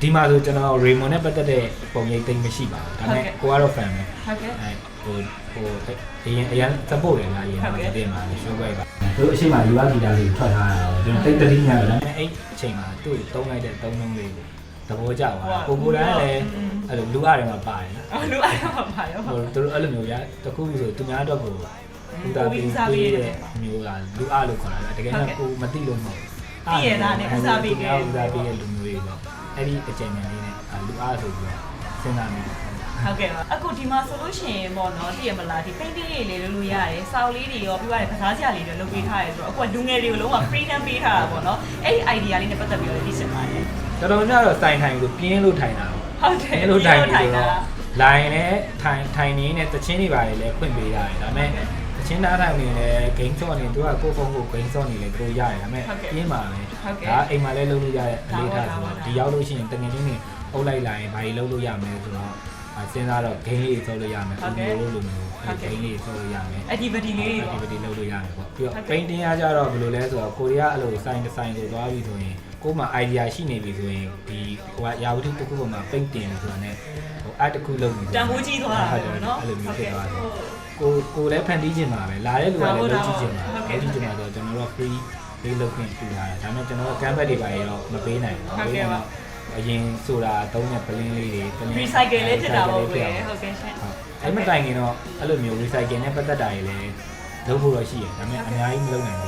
ဒီမှာဆိုကျွန်တော် Raymond နဲ့ပတ်သက်တဲ့ပုံရိပ်သိမ်းမရှိပါဘူးဒါပေမဲ့ကိုကတော့ fan ပဲဟုတ်ကဲ့အရင် support တယ်လားအရင်ကတင်ပါလေ show ပဲပါသူအရှိမယူရဂီတာလေးထွက်ထားတာကျွန်တော်တိတ်တတိညာတယ်ဒါပေမဲ့အဲ့အချိန်မှာသူ့တုံးလိုက်တဲ့သုံးလုံးလေးကိုသဘောကျသွားပုံကိုယ်တိုင်းလည်းအဲ့လိုလူအားတွေမှာပါတယ်နော်လူအားတွေမှာပါရောဟိုသူတို့အဲ့လိုမျိုးရတခုဆိုသူများတော့ကိုဦးသားပေးတဲ့မျိုးကလူအားလို့ခေါ်တာတကယ်တော့ကိုမသိလို့မဟုတ်သိရတာနဲ့ဦးစားပေးခဲ့ဦးစားပေးတဲ့လူမျိုးတွေပေါ့အဲ့ဒီအကြံဉာဏ်လေးနဲ့လူအားဆိုပြီးတော့စဉ်းစားမိတယ်ဟုတ်ကဲ့ပါအခုဒီမှာဆိုလို့ရှိရင်ပေါ့နော်သိရမလားဒီ painting လေးလုပ်လို့ရတယ်စောက်လေးတွေရောပြီးတော့ကစားစရာလေးတွေလုပ်ပေးထားရဲဆိုတော့အခုကလူငယ်တွေကိုလုံးဝ freedom ပေးထားတာပေါ့နော်အဲ့ဒီ idea လေးနဲ့ပတ်သက်ပြီးတော့သိချင်ပါတယ်တော်တော်များတော့စိုင်ထိုင်ကိုပြင်းလို့ထိုင်တာဟုတ်တယ်လို့ထိုင်ပြီးတော့ line နဲ့ထိုင်နေနဲ့တချင်းတွေပါတယ်လည်းဖွင့်ပေးရတယ်ဒါပေမဲ့တချင်းသားထိုင်နေလည်း game ဆော့နေသူကကိုယ့်ဖုန်းကို game ဆော့နေလည်းသူတို့ရတယ်ဒါပေမဲ့ပြင်းပါလေဒါအိမ်မှာလည်းလုပ်လို့ရတဲ့အနေထားဆိုတော့ဒီရောက်လို့ရှိရင်တကယ်ချင်းနေအုပ်လိုက်လာရင်ဘာကြီးလုပ်လို့ရမလဲဆိုတော့စဉ်းစားတော့ game လေးဆော့လို့ရမယ်ဒီလိုလိုမျိုး game လေးဆော့လို့ရမယ် activity လေး activity လုပ်လို့ရတယ်ပေါ့ပြီးတော့ painting ကကြတော့ဘယ်လိုလဲဆိုတော့ကိုရီးယားအဲ့လို sign ကိုသွားပြီးဆိုရင်ကိုမှ idea ရှိနေပြီဆိုရင်ဒီဟိုကရာဝတ္ထုတစ်ခုပေါ်မှာ paint တင်လို့ဆိုတာ ਨੇ ဟို art တစ်ခုလုပ်နေတန်ဖိုးကြီးသွားတာပေါ့နော်အဲ့လိုမျိုးဖြစ်သွားတယ်ကိုလည်းဖန်တီးခြင်းပါပဲလာတဲ့လူကလည်းလုပ်ကြည့်ခြင်းပါလုပ်ကြည့်ခြင်းပါဆိုတော့ကျွန်တော်တို့ free လေးလုပ်ခွင့်ပြုထားတယ်ဒါပေမဲ့ကျွန်တော်တို့ canvas တွေပါရောမပေးနိုင်ဘူးဟုတ်ကဲ့ပါအရင်ဆိုတာသုံးတဲ့ plane လေးတွေ recycle လေးဖြစ်တာပေါ့ကွယ်ဟုတ်ကဲ့ရှင်အဲ့မတိုင်ခင်တော့အဲ့လိုမျိုး recycle နဲ့ပတ်သက်တာတွေလည်းလုပ်ဖို့တော့ရှိတယ်ဒါပေမဲ့အများကြီးမလုပ်နိုင်ဘူး